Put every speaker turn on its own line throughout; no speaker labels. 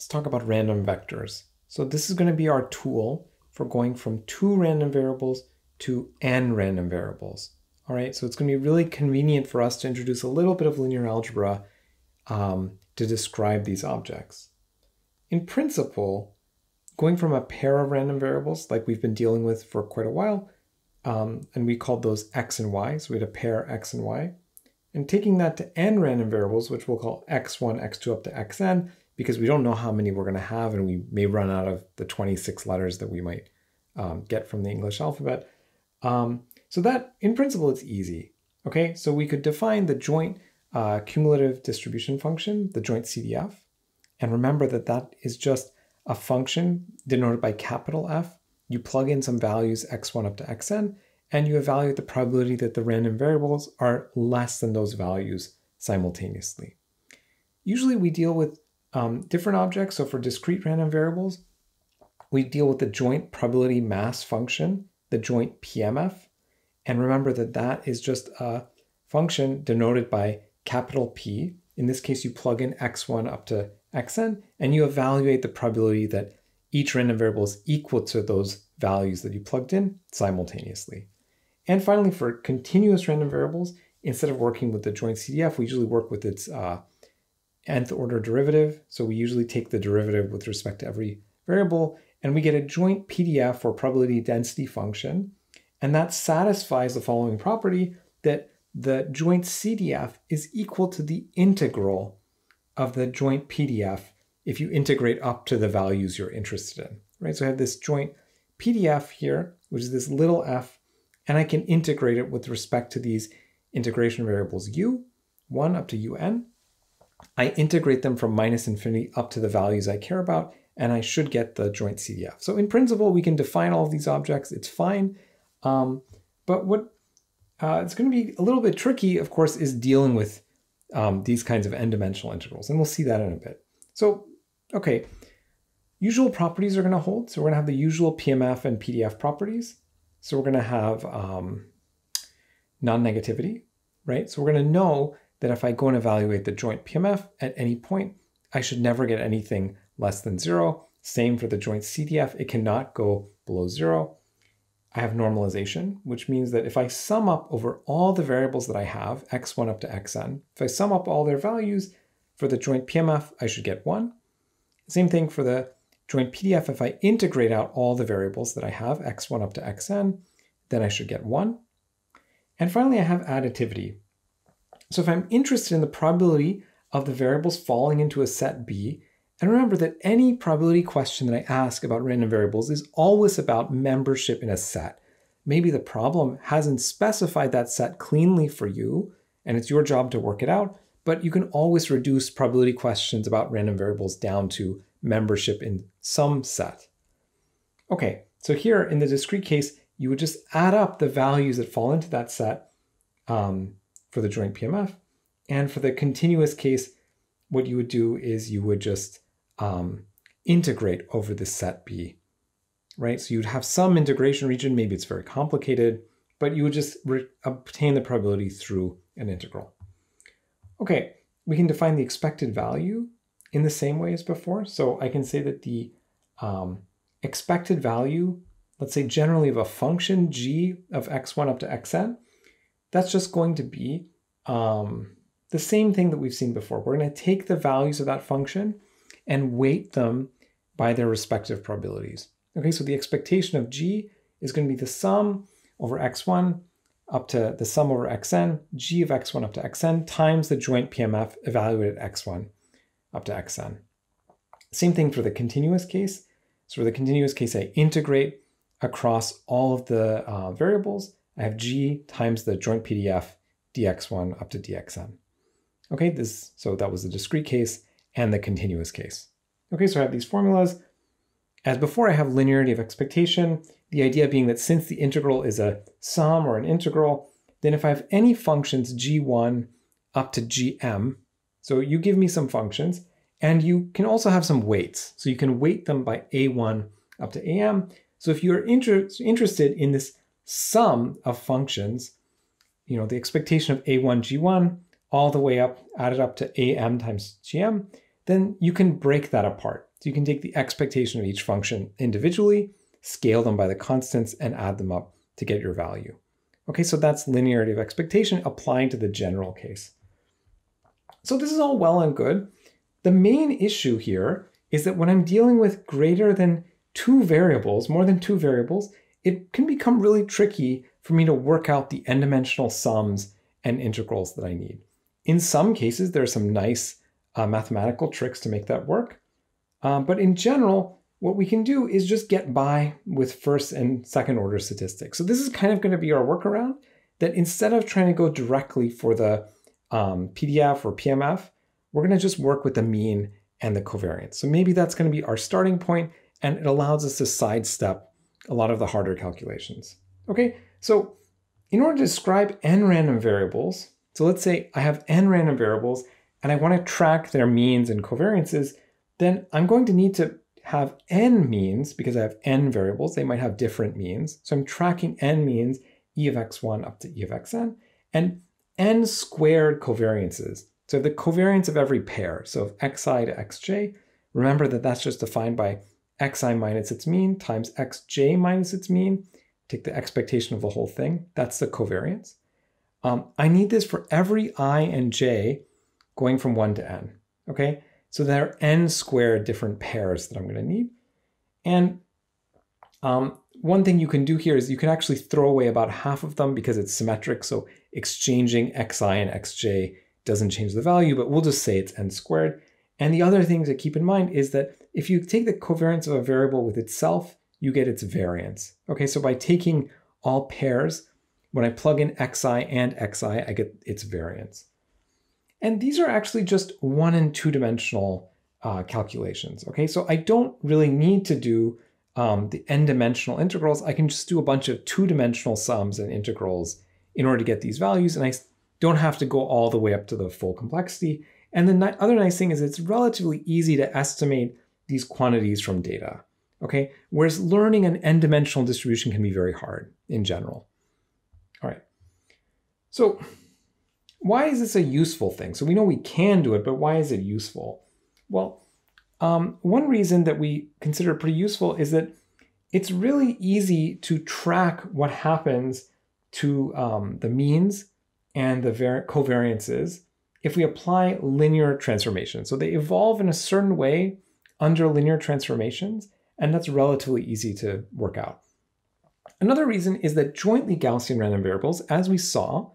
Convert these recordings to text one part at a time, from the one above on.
let's talk about random vectors. So this is going to be our tool for going from 2 random variables to n random variables. All right, so it's going to be really convenient for us to introduce a little bit of linear algebra to describe these objects. In principle, going from a pair of random variables like we've been dealing with for quite a while, and we called those x and y, so we had a pair x and y, and taking that to n random variables, which we'll call x1, x2 up to xn, because we don't know how many we're going to have, and we may run out of the 26 letters that we might get from the English alphabet. So that, in principle, it's easy. Okay, so we could define the joint cumulative distribution function, the joint CDF, and remember that that is just a function denoted by capital F. You plug in some values x1 up to xn, and you evaluate the probability that the random variables are less than those values simultaneously. Usually we deal with different objects. So for discrete random variables, we deal with the joint probability mass function, the joint PMF. And remember that that is just a function denoted by capital P. In this case, you plug in x1 up to xn, and you evaluate the probability that each random variable is equal to those values that you plugged in simultaneously. And finally, for continuous random variables, instead of working with the joint CDF, we usually work with its nth order derivative. So we usually take the derivative with respect to every variable, and we get a joint PDF or probability density function. And that satisfies the following property, that the joint CDF is equal to the integral of the joint PDF if you integrate up to the values you're interested in, right? So I have this joint PDF here, which is this little f, and I can integrate it with respect to these integration variables u1 up to un. I integrate them from -infinity up to the values I care about, and I should get the joint CDF. So in principle, we can define all of these objects. It's fine. But what it's going to be a little bit tricky, of course, is dealing with these kinds of n-dimensional integrals, and we'll see that in a bit. So, okay, usual properties are going to hold. So we're going to have the usual PMF and PDF properties. So we're going to have non-negativity, right? So we're going to know that if I go and evaluate the joint PMF at any point, I should never get anything less than 0. Same for the joint CDF. It cannot go below 0. I have normalization, which means that if I sum up over all the variables that I have, x1 up to xn, if I sum up all their values for the joint PMF, I should get 1. Same thing for the joint PDF. If I integrate out all the variables that I have, x1 up to xn, then I should get 1. And finally, I have additivity. So if I'm interested in the probability of the variables falling into a set B, and remember that any probability question that I ask about random variables is always about membership in a set. Maybe the problem hasn't specified that set cleanly for you, and it's your job to work it out, but you can always reduce probability questions about random variables down to membership in some set. Okay, so here in the discrete case, you would just add up the values that fall into that set for the joint PMF. And for the continuous case, what you would do is you would just integrate over the set B, right? So you'd have some integration region, maybe it's very complicated, but you would just obtain the probability through an integral. Okay, we can define the expected value in the same way as before. So I can say that the expected value, let's say generally of a function g of x1 up to xn, that's just going to be the same thing that we've seen before. We're going to take the values of that function and weight them by their respective probabilities. Okay, so the expectation of g is going to be the sum over x1 up to the sum over xn, g of x1 up to xn, times the joint PMF evaluated x1 up to xn. Same thing for the continuous case. So for the continuous case, I integrate across all of the variables. I have g times the joint PDF dx1 up to dxn. Okay, so that was the discrete case and the continuous case. Okay, so I have these formulas. As before, I have linearity of expectation, the idea being that since the integral is a sum or an integral, then if I have any functions g1 up to gm, so you give me some functions, and you can also have some weights. So you can weight them by a1 up to am. So if you're interested in this sum of functions, you know, the expectation of a1, g1, all the way up, added up to am times gm, then you can break that apart. So you can take the expectation of each function individually, scale them by the constants, and add them up to get your value. Okay, so that's linearity of expectation applying to the general case. So this is all well and good. The main issue here is that when I'm dealing with greater than two variables, more than two variables, it can become really tricky for me to work out the n-dimensional sums and integrals that I need. In some cases, there are some nice mathematical tricks to make that work. But in general, what we can do is just get by with first and second order statistics. So this is kind of going to be our workaround, that instead of trying to go directly for the PDF or PMF, we're going to just work with the mean and the covariance. So maybe that's going to be our starting point, and it allows us to sidestep a lot of the harder calculations. Okay, so in order to describe n random variables, so let's say I have n random variables and I want to track their means and covariances, then I'm going to need to have n means because I have n variables. They might have different means. So I'm tracking n means e of x1 up to e of xn, and n squared covariances. So the covariance of every pair, so of xi to xj, remember that that's just defined by xi minus its mean times xj minus its mean. Take the expectation of the whole thing. That's the covariance. I need this for every I and j going from 1 to n. Okay, so there are n squared different pairs that I'm going to need. And one thing you can do here is you can actually throw away about half of them because it's symmetric. So exchanging xi and xj doesn't change the value, but we'll just say it's n squared. And the other thing to keep in mind is that if you take the covariance of a variable with itself, you get its variance. Okay, so by taking all pairs, when I plug in xi and xi, I get its variance. And these are actually just 1 and 2 dimensional calculations. Okay, so I don't really need to do the n-dimensional integrals. I can just do a bunch of 2-dimensional sums and integrals in order to get these values, and I don't have to go all the way up to the full complexity. And the other nice thing is it's relatively easy to estimate these quantities from data. Okay, whereas learning an n-dimensional distribution can be very hard in general. All right, so why is this a useful thing? So we know we can do it, but why is it useful? Well, one reason that we consider it pretty useful is that it's really easy to track what happens to the means and the covariances if we apply linear transformations. So they evolve in a certain way under linear transformations, and that's relatively easy to work out. Another reason is that jointly Gaussian random variables, as we saw,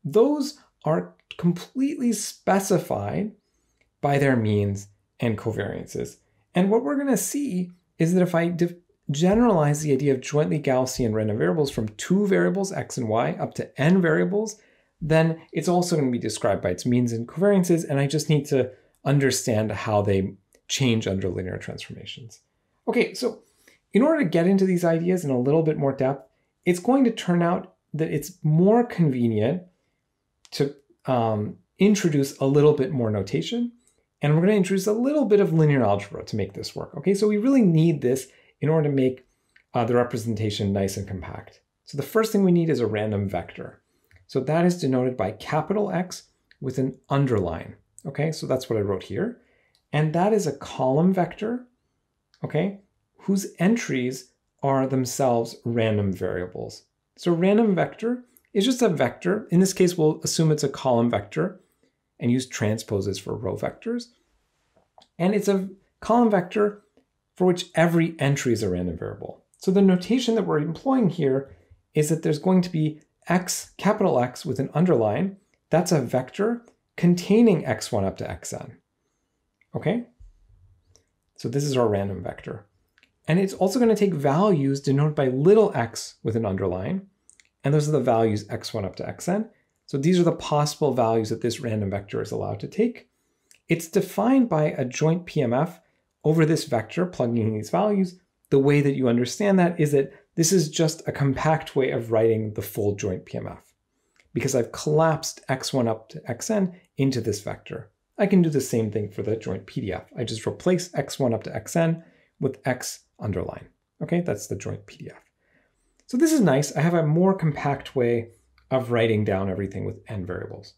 those are completely specified by their means and covariances. And what we're going to see is that if I generalize the idea of jointly Gaussian random variables from 2 variables, x and y, up to n variables, then it's also going to be described by its means and covariances, and I just need to understand how they change under linear transformations. Okay, so in order to get into these ideas in a little bit more depth, it's going to turn out that it's more convenient to introduce a little bit more notation, and we're going to introduce a little bit of linear algebra to make this work. Okay, so we really need this in order to make the representation nice and compact. So the first thing we need is a random vector. So that is denoted by capital X with an underline. Okay, so that's what I wrote here. And that is a column vector, okay, whose entries are themselves random variables. So random vector is just a vector. In this case, we'll assume it's a column vector and use transposes for row vectors. And it's a column vector for which every entry is a random variable. So the notation that we're employing here is that there's going to be x, capital X with an underline. That's a vector containing x1 up to xn. Okay? So this is our random vector. And it's also going to take values denoted by little x with an underline. And those are the values x1 up to xn. So these are the possible values that this random vector is allowed to take. It's defined by a joint PMF over this vector, plugging in these values. The way that you understand that is that this is just a compact way of writing the full joint PMF, because I've collapsed x1 up to xn into this vector. I can do the same thing for the joint PDF. I just replace x1 up to xn with x underline. Okay, that's the joint PDF. So this is nice. I have a more compact way of writing down everything with n variables.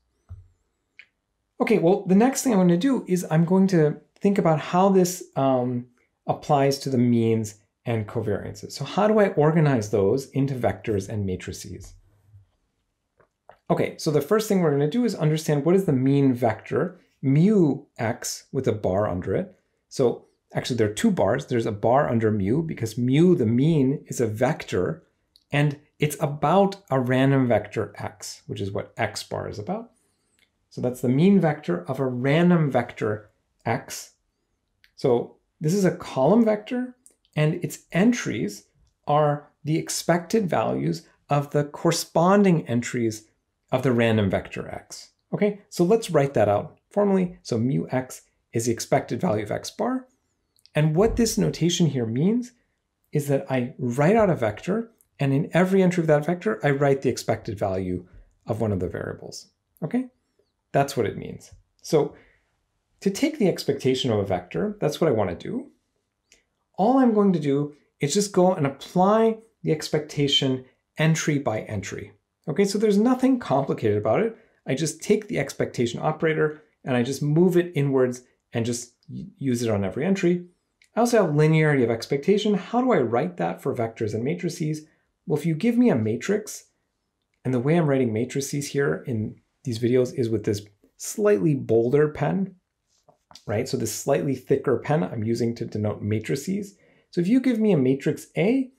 Okay, well, the next thing I'm going to do is I'm going to think about how this applies to the means and covariances. So how do I organize those into vectors and matrices? Okay, so the first thing we're going to do is understand what is the mean vector, mu x with a bar under it. So actually there are two bars. There's a bar under mu because mu, the mean, is a vector and it's about a random vector x, which is what x bar is about. So that's the mean vector of a random vector x. So this is a column vector and its entries are the expected values of the corresponding entries of the random vector x. Okay, so let's write that out formally. So mu x is the expected value of x bar. And what this notation here means is that I write out a vector, and in every entry of that vector, I write the expected value of one of the variables. Okay, that's what it means. So to take the expectation of a vector, that's what I want to do. All I'm going to do is just go and apply the expectation entry by entry. Okay, so there's nothing complicated about it. I just take the expectation operator and I just move it inwards and just use it on every entry. I also have linearity of expectation. How do I write that for vectors and matrices? Well, if you give me a matrix, and the way I'm writing matrices here in these videos is with this slightly bolder pen, right? So this slightly thicker pen I'm using to denote matrices. So if you give me a matrix A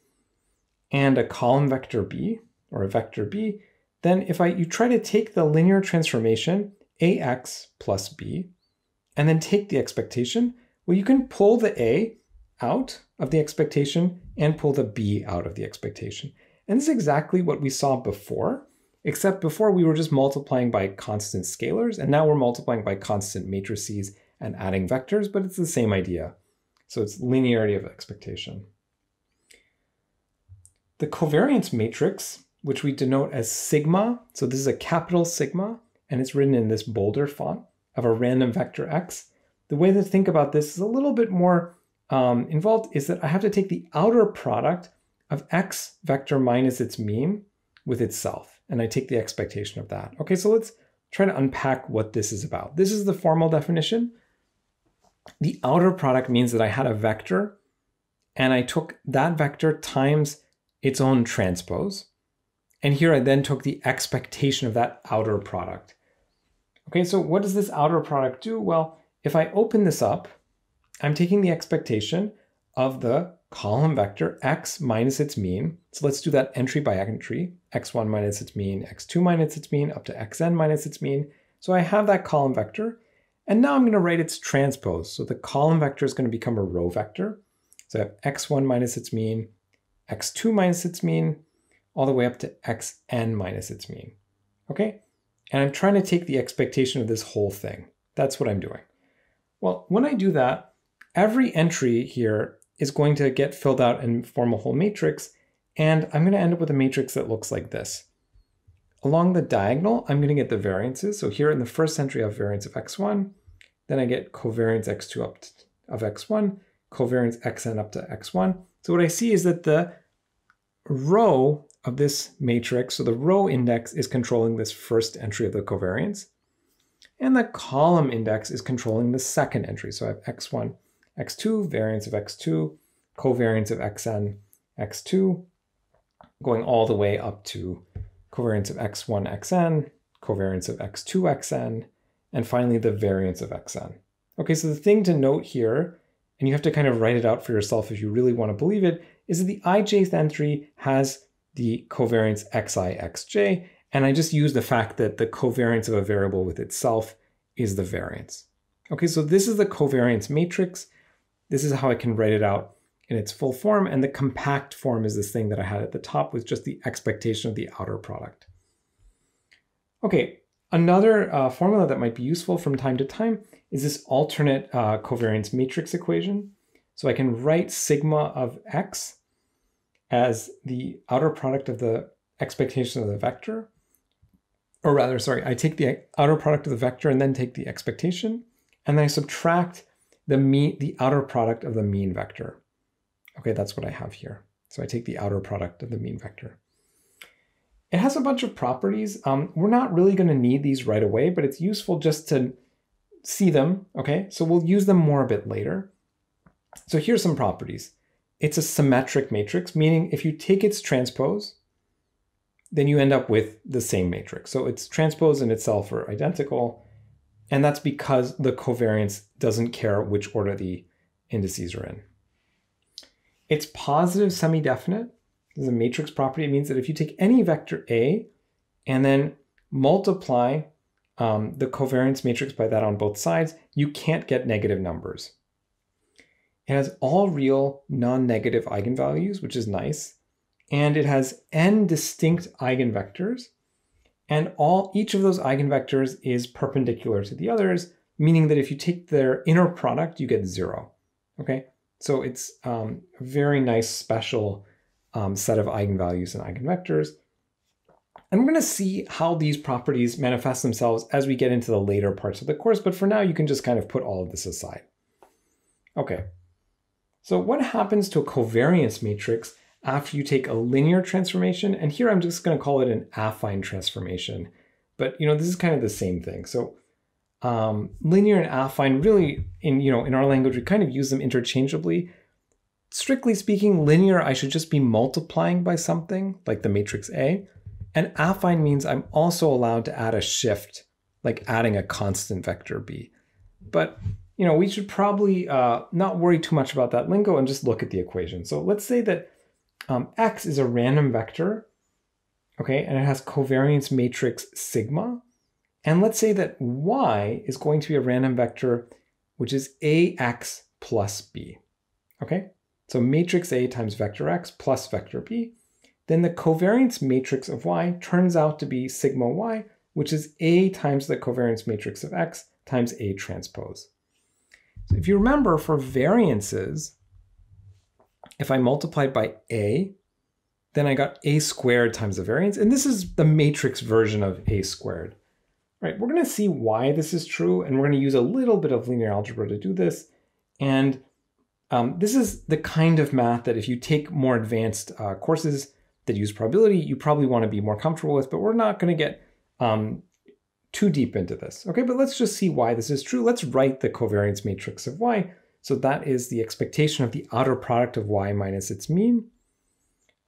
and a column vector B, or a vector B, then if you try to take the linear transformation AX plus B, and then take the expectation, well, you can pull the A out of the expectation and pull the B out of the expectation. And this is exactly what we saw before, except before we were just multiplying by constant scalars, and now we're multiplying by constant matrices and adding vectors, but it's the same idea. So it's linearity of expectation. The covariance matrix, which we denote as sigma, so this is a capital sigma, and it's written in this bolder font of a random vector x. The way to think about this is a little bit more involved, is that I have to take the outer product of x vector minus its mean with itself, and I take the expectation of that. Okay, so let's try to unpack what this is about. This is the formal definition. The outer product means that I had a vector, and I took that vector times its own transpose. And here I then took the expectation of that outer product. Okay, so what does this outer product do? Well, if I open this up, I'm taking the expectation of the column vector x minus its mean. So let's do that entry by entry, x1 minus its mean, x2 minus its mean, up to xn minus its mean. So I have that column vector, and now I'm going to write its transpose. So the column vector is going to become a row vector. So I have x1 minus its mean, x2 minus its mean, all the way up to xn minus its mean. Okay? And I'm trying to take the expectation of this whole thing. That's what I'm doing. Well, when I do that, every entry here is going to get filled out and form a whole matrix, and I'm going to end up with a matrix that looks like this. Along the diagonal, I'm going to get the variances. So here in the first entry, I have variance of x1, then I get covariance x2 up of x1, covariance xn up to x1. So what I see is that the row of this matrix, so the row index is controlling this first entry of the covariance, and the column index is controlling the second entry. So I have x1, x2, variance of x2, covariance of xn, x2, going all the way up to covariance of x1, xn, covariance of x2, xn, and finally the variance of xn. Okay, so the thing to note here, and you have to kind of write it out for yourself if you really want to believe it, is that the ijth entry has the covariance xi, xj, and I just use the fact that the covariance of a variable with itself is the variance. Okay, so this is the covariance matrix. This is how I can write it out in its full form, and the compact form is this thing that I had at the top with just the expectation of the outer product. Okay, another formula that might be useful from time to time is this alternate covariance matrix equation. So I can write sigma of x as the outer product of the expectation of the vector. Or rather, sorry, I take the outer product of the vector and then take the expectation, and then I subtract the outer product of the mean vector. Okay, that's what I have here. So I take the outer product of the mean vector. It has a bunch of properties. We're not really going to need these right away, but it's useful just to see them, okay? So we'll use them more a bit later. So here's some properties. It's a symmetric matrix, meaning if you take its transpose, then you end up with the same matrix. So its transpose and itself are identical, and that's because the covariance doesn't care which order the indices are in. It's positive semi-definite. This is a matrix property. It means that if you take any vector A and then multiply the covariance matrix by that on both sides, you can't get negative numbers. It has all real non-negative eigenvalues, which is nice. And it has n distinct eigenvectors. And each of those eigenvectors is perpendicular to the others, meaning that if you take their inner product, you get 0. Okay? So it's a very nice special set of eigenvalues and eigenvectors. And we're going to see how these properties manifest themselves as we get into the later parts of the course. But for now, you can just kind of put all of this aside. Okay. So what happens to a covariance matrix after you take a linear transformation? And here I'm just going to call it an affine transformation. But this is kind of the same thing. So linear and affine really, in our language, we kind of use them interchangeably. Strictly speaking, linear, I should just be multiplying by something, like the matrix A. And affine means I'm also allowed to add a shift, like adding a constant vector B. But we should probably not worry too much about that lingo and just look at the equation. So let's say that X is a random vector, okay, and it has covariance matrix sigma. And let's say that Y is going to be a random vector, which is AX plus B, okay? So matrix A times vector X plus vector B. Then the covariance matrix of Y turns out to be sigma Y, which is A times the covariance matrix of X times A transpose. So if you remember, for variances, if I multiplied by A, then I got A squared times the variance. And this is the matrix version of A squared. Right, we're going to see why this is true, and we're going to use a little bit of linear algebra to do this. And this is the kind of math that if you take more advanced courses that use probability, you probably want to be more comfortable with, but we're not going to get too deep into this. Okay, but let's just see why this is true. Let's write the covariance matrix of Y. So that is the expectation of the outer product of Y minus its mean.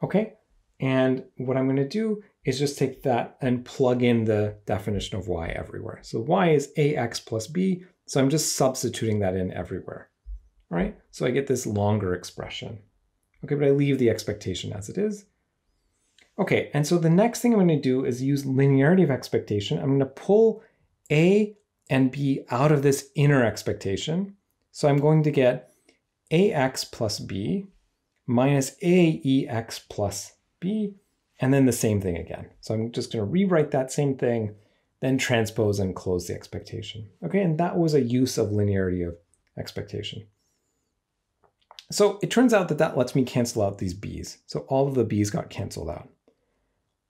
Okay, and what I'm going to do is just take that and plug in the definition of Y everywhere. So Y is AX plus B, so I'm just substituting that in everywhere. All right, so I get this longer expression. Okay, but I leave the expectation as it is. Okay, and so the next thing I'm going to do is use linearity of expectation. I'm going to pull A and B out of this inner expectation. So I'm going to get AX plus B minus AEX plus B, and then the same thing again. So I'm just going to rewrite that same thing, then transpose and close the expectation. Okay, and that was a use of linearity of expectation. So it turns out that that lets me cancel out these B's. So all of the B's got canceled out.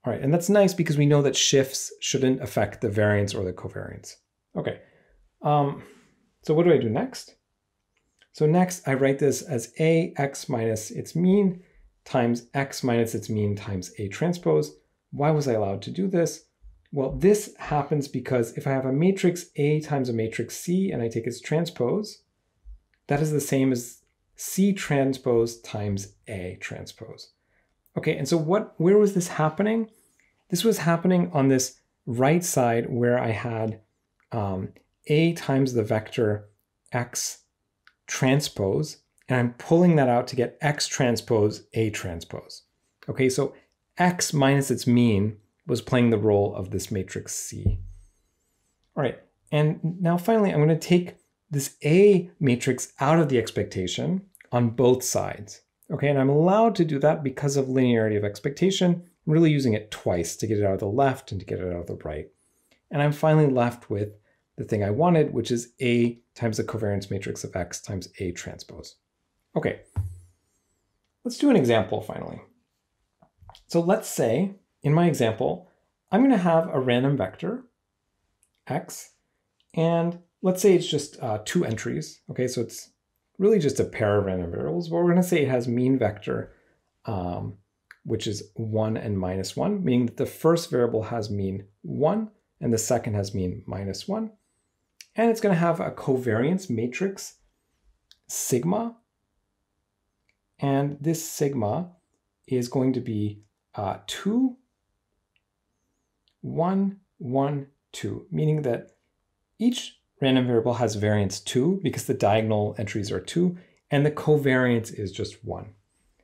All right, and that's nice because we know that shifts shouldn't affect the variance or the covariance. Okay, so what do I do next? So next I write this as AX minus its mean times X minus its mean times A transpose. Why was I allowed to do this? Well, this happens because if I have a matrix A times a matrix C and I take its transpose, that is the same as C transpose times A transpose. Okay, and so where was this happening? This was happening on this right side where I had A times the vector X transpose, and I'm pulling that out to get X transpose A transpose. Okay, so X minus its mean was playing the role of this matrix C. All right, and now finally I'm going to take this A matrix out of the expectation on both sides. Okay, and I'm allowed to do that because of linearity of expectation. I'm really using it twice to get it out of the left and to get it out of the right. And I'm finally left with the thing I wanted, which is A times the covariance matrix of X times A transpose. Okay, let's do an example finally. So let's say, in my example, I'm going to have a random vector, X, and let's say it's just 2 entries. Okay, so it's really just a pair of random variables, but we're going to say it has mean vector, which is 1 and minus 1, meaning that the first variable has mean 1 and the second has mean minus 1. and it's going to have a covariance matrix sigma, and this sigma is going to be 2, 1, 1, 2, meaning that each random variable has variance 2 because the diagonal entries are 2, and the covariance is just 1.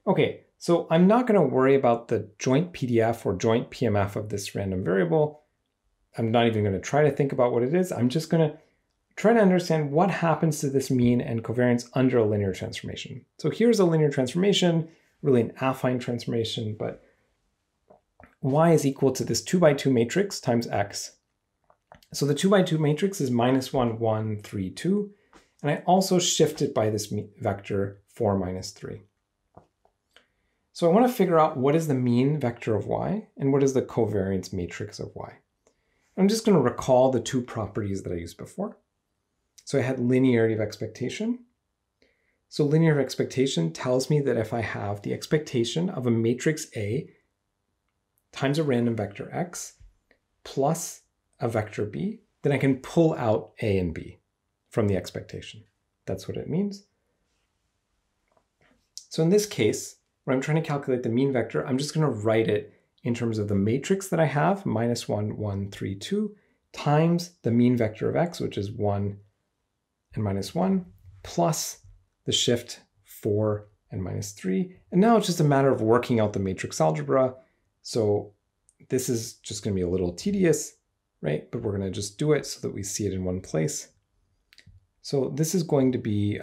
Okay, so I'm not going to worry about the joint PDF or joint PMF of this random variable. I'm not even going to try to think about what it is. I'm just going to try to understand what happens to this mean and covariance under a linear transformation. So here's a linear transformation, really an affine transformation, but y is equal to this 2 by 2 matrix times x. So the 2 by 2 matrix is -1, 1, 3, 2. And I also shift it by this vector 4, -3. So I want to figure out what is the mean vector of y and what is the covariance matrix of y. I'm just going to recall the two properties that I used before. So I had linearity of expectation. So linear of expectation tells me that if I have the expectation of a matrix A times a random vector x plus a vector b, then I can pull out A and B from the expectation. That's what it means. So in this case, when I'm trying to calculate the mean vector, I'm just going to write it in terms of the matrix that I have, -1, 1, 3, 2, times the mean vector of x, which is 1 and -1, plus the shift 4 and -3. And now it's just a matter of working out the matrix algebra. So this is just going to be a little tedious, right? But we're going to just do it so that we see it in one place. So this is going to be,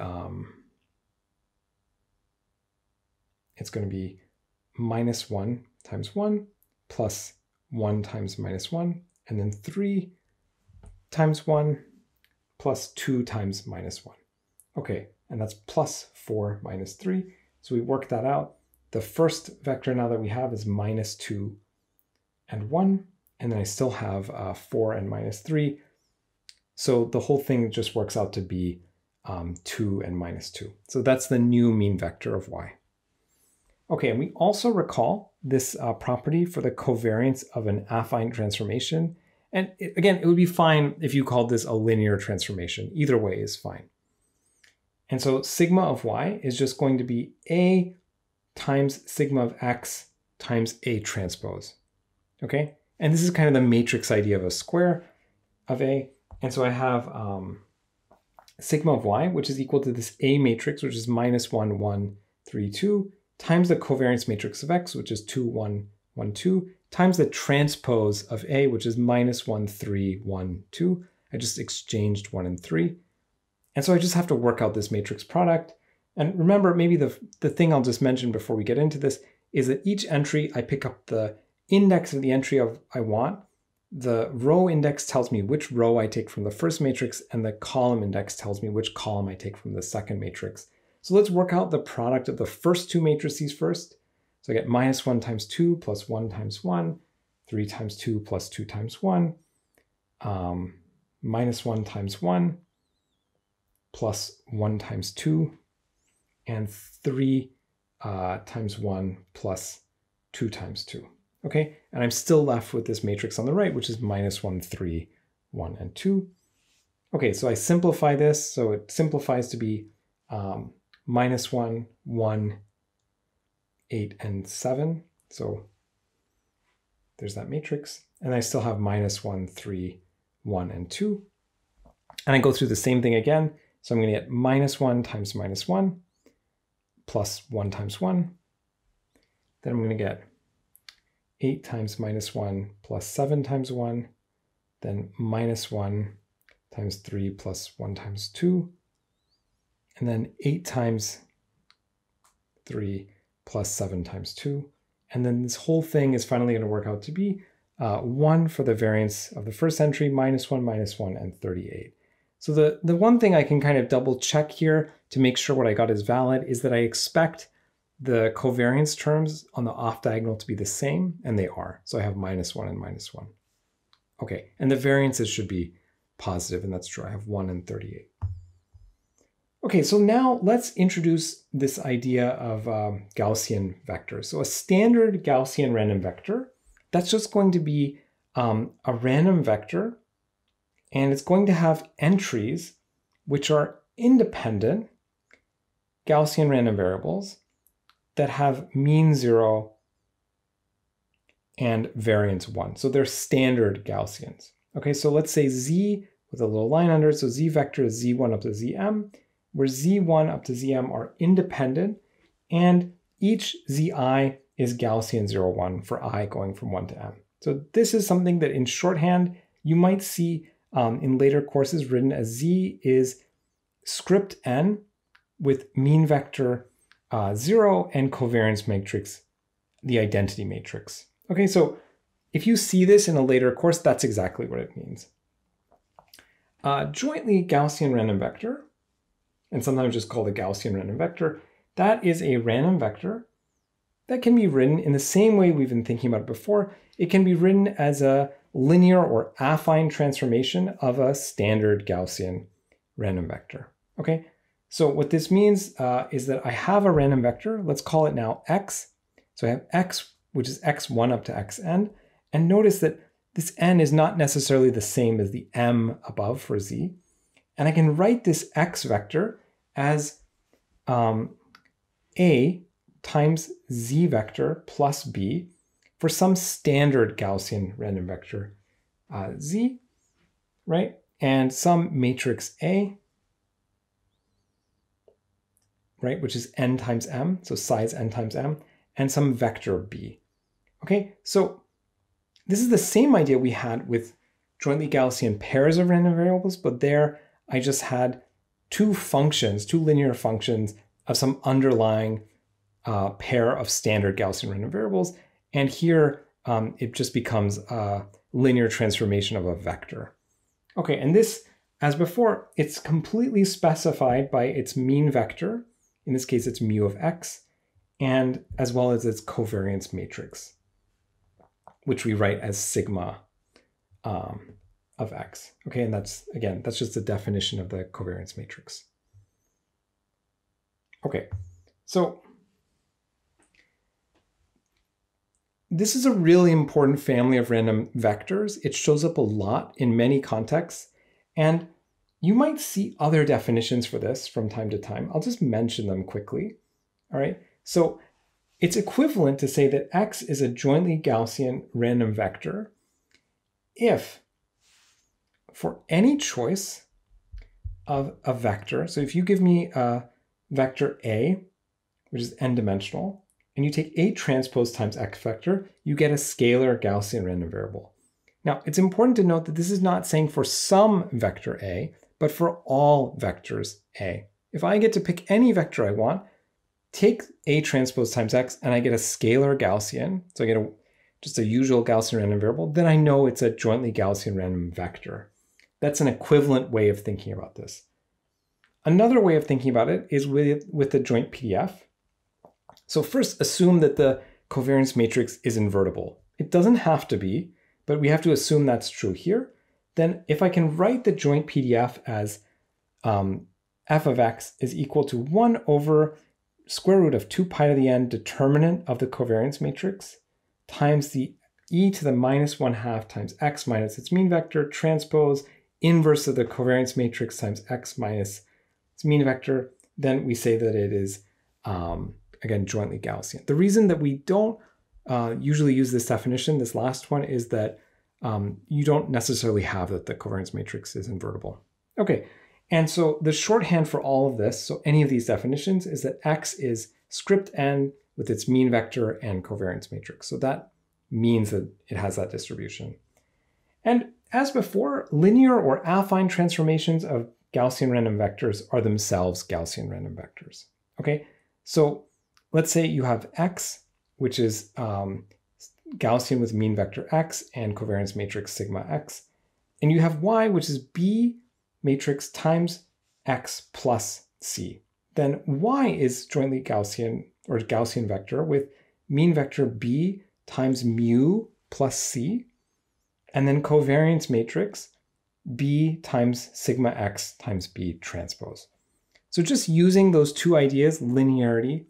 it's going to be -1 times 1 plus 1 times -1, and then 3 times 1 plus 2 times -1. Okay, and that's plus 4 minus 3. So we work that out. The first vector now that we have is -2 and 1, and then I still have 4 and -3. So the whole thing just works out to be 2 and -2. So that's the new mean vector of y. Okay, and we also recall this property for the covariance of an affine transformation. And again, it would be fine if you called this a linear transformation. Either way is fine. And so sigma of y is just going to be A times sigma of x times A transpose. Okay, and this is kind of the matrix idea of a square of A. And so I have sigma of y, which is equal to this A matrix, which is -1, 1, 3, 2, times the covariance matrix of x, which is 2, 1, 1, 2, times the transpose of A, which is -1, 3, 1, 2. I just exchanged 1 and 3. And so I just have to work out this matrix product. And remember, maybe the thing I'll just mention before we get into this is that each entry, I pick up the index of the entry I want. The row index tells me which row I take from the first matrix, and the column index tells me which column I take from the second matrix. So let's work out the product of the first two matrices first. So I get -1 times 2 plus 1 times 1, 3 times 2 plus 2 times 1, -1 times 1 plus 1 times 2, and 3 times 1 plus 2 times 2. Okay, and I'm still left with this matrix on the right, which is -1, 3, 1, and 2. Okay, so I simplify this. So it simplifies to be -1, 1, 8, and 7. So there's that matrix. And I still have -1, 3, 1, and 2. And I go through the same thing again. So I'm going to get -1 times -1 plus 1 times 1. Then I'm going to get 8 times -1 plus 7 times 1. Then -1 times 3 plus 1 times 2. And then 8 times 3 plus 7 times 2. And then this whole thing is finally going to work out to be 1 for the variance of the first entry, -1, -1, and 38. So the one thing I can kind of double check here to make sure what I got is valid is that I expect the covariance terms on the off diagonal to be the same, and they are. So I have -1 and -1. Okay, and the variances should be positive, and that's true. I have 1 and 38. Okay, so now let's introduce this idea of Gaussian vectors. So a standard Gaussian random vector, that's just going to be a random vector, and it's going to have entries which are independent Gaussian random variables that have mean 0 and variance 1. So they're standard Gaussians. Okay, so let's say z with a little line under it. So z vector is z1 up to zm, where z1 up to zm are independent, and each zi is Gaussian 0, 1 for I going from 1 to m. So this is something that in shorthand you might see in later courses written as z is script n with mean vector 0 and covariance matrix, the identity matrix. Okay, so if you see this in a later course, that's exactly what it means. Jointly Gaussian random vector, and sometimes just called a Gaussian random vector, that is a random vector that can be written in the same way we've been thinking about it before. It can be written as a linear or affine transformation of a standard Gaussian random vector. Okay, so what this means is that I have a random vector. Let's call it now x. So I have x, which is x1 up to xn. And notice that this n is not necessarily the same as the m above for z. And I can write this x vector as a times z vector plus b for some standard Gaussian random vector z, right? And some matrix A, right, which is n times m, so size n times m, and some vector b. Okay, so this is the same idea we had with jointly Gaussian pairs of random variables, but there I just had two functions, two linear functions of some underlying pair of standard Gaussian random variables, and here it just becomes a linear transformation of a vector. Okay, and this, as before, it's completely specified by its mean vector. In this case, it's mu of x, and as well as its covariance matrix, which we write as sigma of x. Okay, and that's, again, that's just a definition of the covariance matrix. Okay, so this is a really important family of random vectors. It shows up a lot in many contexts, and you might see other definitions for this from time to time. I'll just mention them quickly. All right, so it's equivalent to say that x is a jointly Gaussian random vector if for any choice of a vector, so if you give me a vector A, which is n-dimensional, and you take A transpose times x vector, you get a scalar Gaussian random variable. Now, it's important to note that this is not saying for some vector A, but for all vectors A. If I get to pick any vector I want, take A transpose times x, and I get a scalar Gaussian, so I get just a usual Gaussian random variable, then I know it's a jointly Gaussian random vector. That's an equivalent way of thinking about this. Another way of thinking about it is with the joint PDF. So first, assume that the covariance matrix is invertible. It doesn't have to be, but we have to assume that's true here. Then if I can write the joint PDF as f of x is equal to 1 over square root of 2 pi to the n determinant of the covariance matrix times the e to the minus 1/2 times x minus its mean vector transpose inverse of the covariance matrix times x minus its mean vector, then we say that it is, again, jointly Gaussian. The reason that we don't usually use this definition, this last one, is that you don't necessarily have that the covariance matrix is invertible. Okay, and so the shorthand for all of this, so any of these definitions, is that x is script n with its mean vector and covariance matrix. So that means that it has that distribution. And as before, linear or affine transformations of Gaussian random vectors are themselves Gaussian random vectors. Okay, so let's say you have x, which is Gaussian with mean vector x and covariance matrix sigma x, and you have y, which is b matrix times x plus c. Then y is jointly Gaussian or Gaussian vector with mean vector b times mu plus c, and then covariance matrix b times sigma x times b transpose. So just using those two ideas, linearity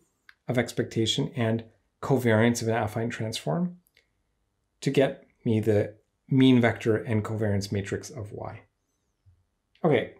of expectation and covariance of an affine transform, to get me the mean vector and covariance matrix of y. Okay,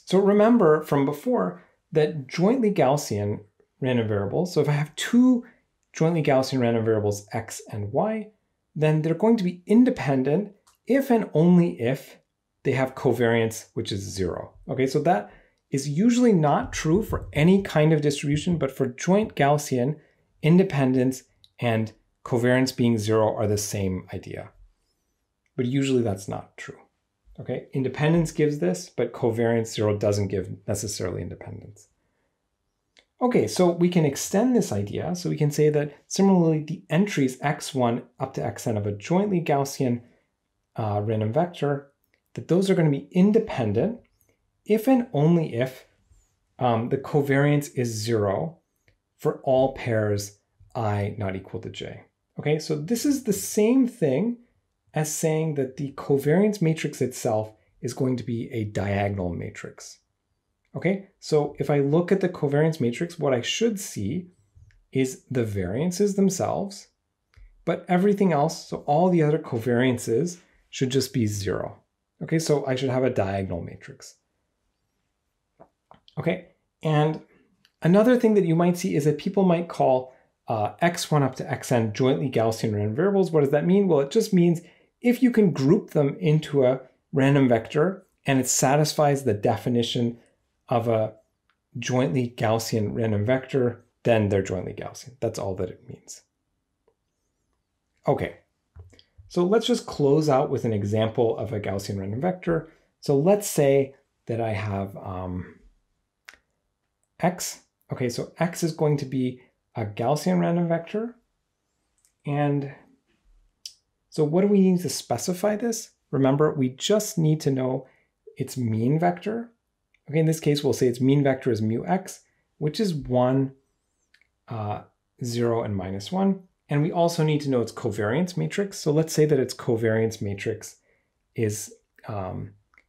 so remember from before that jointly Gaussian random variables, so if I have two jointly Gaussian random variables x and y, then they're going to be independent if and only if they have covariance, which is 0. Okay, so that is usually not true for any kind of distribution, but for joint Gaussian, independence and covariance being 0 are the same idea. But usually that's not true. Okay, independence gives this, but covariance 0 doesn't give necessarily independence. Okay, so we can extend this idea. So we can say that similarly, the entries x1 up to xn of a jointly Gaussian random vector, that those are going to be independent if and only if the covariance is 0 for all pairs I not equal to j. Okay, so this is the same thing as saying that the covariance matrix itself is going to be a diagonal matrix. Okay, so if I look at the covariance matrix, what I should see is the variances themselves, but everything else, so all the other covariances should just be 0. Okay, so I should have a diagonal matrix. Okay, and another thing that you might see is that people might call x1 up to xn jointly Gaussian random variables. What does that mean? Well, it just means if you can group them into a random vector and it satisfies the definition of a jointly Gaussian random vector, then they're jointly Gaussian. That's all that it means. Okay, so let's just close out with an example of a Gaussian random vector. So let's say that I have x. Okay, so x is going to be a Gaussian random vector. And so what do we need to specify this? Remember, we just need to know its mean vector. Okay, in this case, we'll say its mean vector is mu x, which is 1, 0, and minus 1. And we also need to know its covariance matrix. So let's say that its covariance matrix is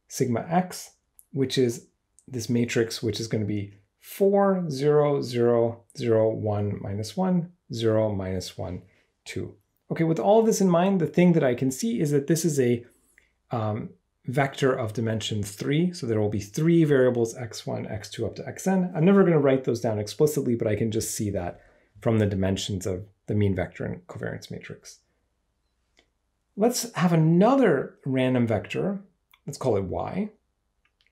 sigma x, which is this matrix, which is going to be 4, 0, 0, 0, 1, minus 1, 0, minus 1, 2. Okay, with all of this in mind, the thing that I can see is that this is a vector of dimension 3. So there will be 3 variables, x1, x2, up to xn. I'm never going to write those down explicitly, but I can just see that from the dimensions of the mean vector and covariance matrix. Let's have another random vector. Let's call it y.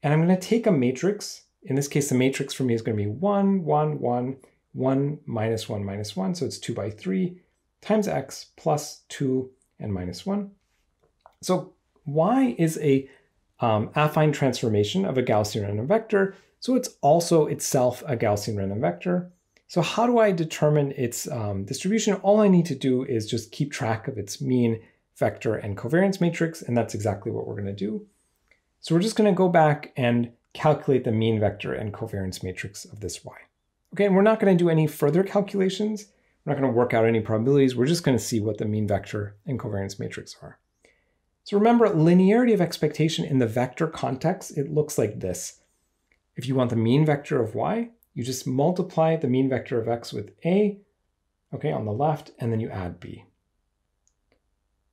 And I'm going to take a matrix. In this case, the matrix for me is going to be 1, 1, 1, 1, minus 1, minus 1. So it's 2 by 3 times x plus 2 and minus 1. So y is a affine transformation of a Gaussian random vector. So it's also itself a Gaussian random vector. So how do I determine its distribution? All I need to do is just keep track of its mean vector and covariance matrix, and that's exactly what we're going to do. So we're just going to go back and calculate the mean vector and covariance matrix of this y. Okay, and we're not going to do any further calculations. We're not going to work out any probabilities. We're just going to see what the mean vector and covariance matrix are. So remember, linearity of expectation in the vector context, it looks like this. If you want the mean vector of y, you just multiply the mean vector of x with a, okay, on the left, and then you add b.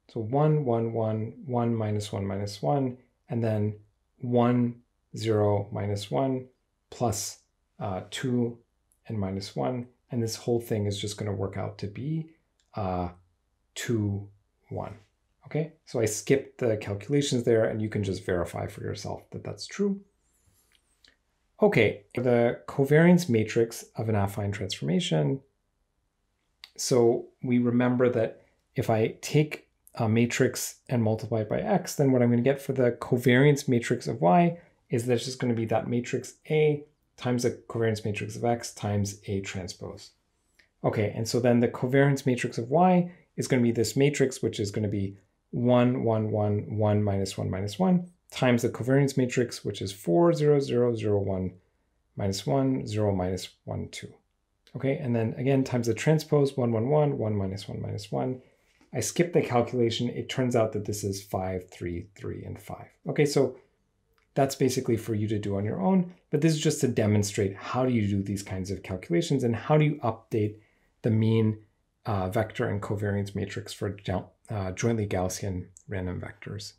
So 1, 1, 1, 1, minus 1, minus 1, and then 1, 0, minus 1, plus 2 and minus 1. And this whole thing is just going to work out to be 2, 1. Okay, so I skipped the calculations there, and you can just verify for yourself that that's true. Okay, the covariance matrix of an affine transformation. So we remember that if I take a matrix and multiply it by x, then what I'm going to get for the covariance matrix of y is there's just going to be that matrix A times the covariance matrix of x times A transpose. Okay, and so then the covariance matrix of y is going to be this matrix, which is going to be 1, 1, 1, 1, minus 1, minus 1, times the covariance matrix, which is 4, 0, 0, 0, 1, minus 1, 0, minus 1, 2. Okay, and then again, times the transpose, 1, 1, 1, 1, minus 1, minus 1. I skipped the calculation. It turns out that this is 5, 3, 3, and 5. Okay, so that's basically for you to do on your own, but this is just to demonstrate how do you do these kinds of calculations and how do you update the mean vector and covariance matrix for jointly Gaussian random vectors.